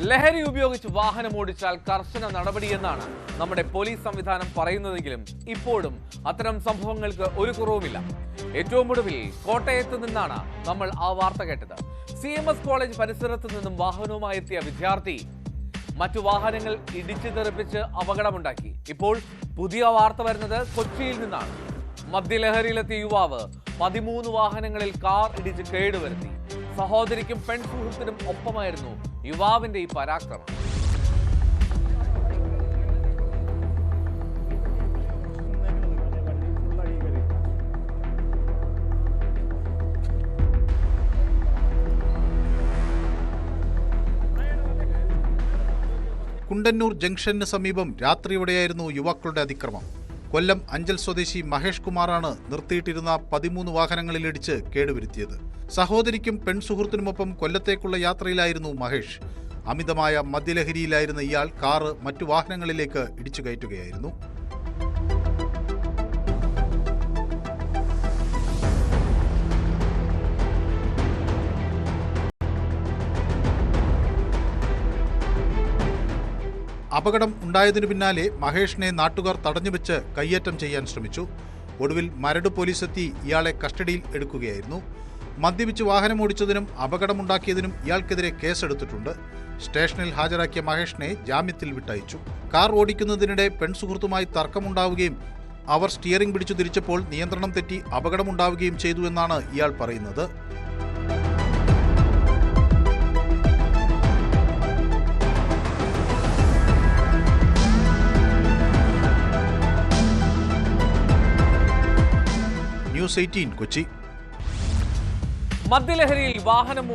ലഹരി ഉപയോഗിച്ച് വാഹനം ഓടിച്ചാൽ കർശന നടപടിയെന്നാണ് നമ്മുടെ പോലീസ് സംവിധാനം പറയുന്നതെങ്കിലും ഇപ്പോഴും അത്തരം സംഭവങ്ങൾക്ക് ഒരു കുറവുമില്ല. ഏറ്റവും ഒടുവിൽ കോട്ടയത്ത് നിന്നാണ് നമ്മൾ ആ വാർത്ത കേട്ടത്. CMS കോളേജ് പരിസരത്ത് നിന്നും വാഹനവുമായി എത്തിയ വിദ്യാർത്ഥി മറ്റു വാഹനങ്ങൾ ഇടിച്ചു തെറിപ്പിച്ച് അപകടമുണ്ടാക്കി. ഇപ്പോൾ പുതിയ വാർത്ത വരുന്നത് കൊച്ചിയിൽ നിന്നാണ്. മദ്യലഹരിയിലെത്തിയ യുവാവ് 13 വാഹനങ്ങളിൽ കാർ ഇടിച്ച് കേടുവരുത്തി. സഹോദരിക്കും പെൺസുഹൃത്തിനും ഒപ്പമായിരുന്നു യുവാവിന്റെ ഈ പരാക്രമം. കുണ്ടന്നൂർ ജംഗ്ഷന് സമീപം രാത്രിയോടെയായിരുന്നു യുവാക്കളുടെ അതിക്രമം. കൊല്ലം അഞ്ചൽ സ്വദേശി മഹേഷ് കുമാറാണ് നിർത്തിയിട്ടിരുന്ന 13 വാഹനങ്ങളിലിടിച്ച് കേടുവരുത്തിയത്. സഹോദരിക്കും പെൺസുഹൃത്തിനുമൊപ്പം കൊല്ലത്തേക്കുള്ള യാത്രയിലായിരുന്നു മഹേഷ്. അമിതമായ മദ്യലഹരിയിലായിരുന്ന ഇയാൾ കാറ് മറ്റു വാഹനങ്ങളിലേക്ക് ഇടിച്ചു കയറ്റുകയായിരുന്നു. അപകടം ഉണ്ടായതിനു പിന്നാലെ മഹേഷിനെ നാട്ടുകാർ തടഞ്ഞുവെച്ച് കയ്യേറ്റം ചെയ്യാൻ ശ്രമിച്ചു. ഒടുവിൽ മരട് പോലീസെത്തി ഇയാളെ കസ്റ്റഡിയിൽ എടുക്കുകയായിരുന്നു. മദ്യപിച്ച് വാഹനമോടിച്ചതിനും അപകടമുണ്ടാക്കിയതിനും ഇയാൾക്കെതിരെ കേസെടുത്തിട്ടുണ്ട്. സ്റ്റേഷനിൽ ഹാജരാക്കിയ മഹേഷിനെ ജാമ്യത്തിൽ വിട്ടയച്ചു. കാർ ഓടിക്കുന്നതിനിടെ പെൺസുഹൃത്തുമായി തർക്കമുണ്ടാവുകയും അവർ സ്റ്റിയറിംഗ് പിടിച്ചു തിരിച്ചപ്പോൾ നിയന്ത്രണം തെറ്റി അപകടമുണ്ടാവുകയും ചെയ്തു എന്നാണ് ഇയാൾ പറയുന്നത്. ന്യൂസ് 18 കൊച്ചി. മദ്യലഹരിയിൽ വാഹനം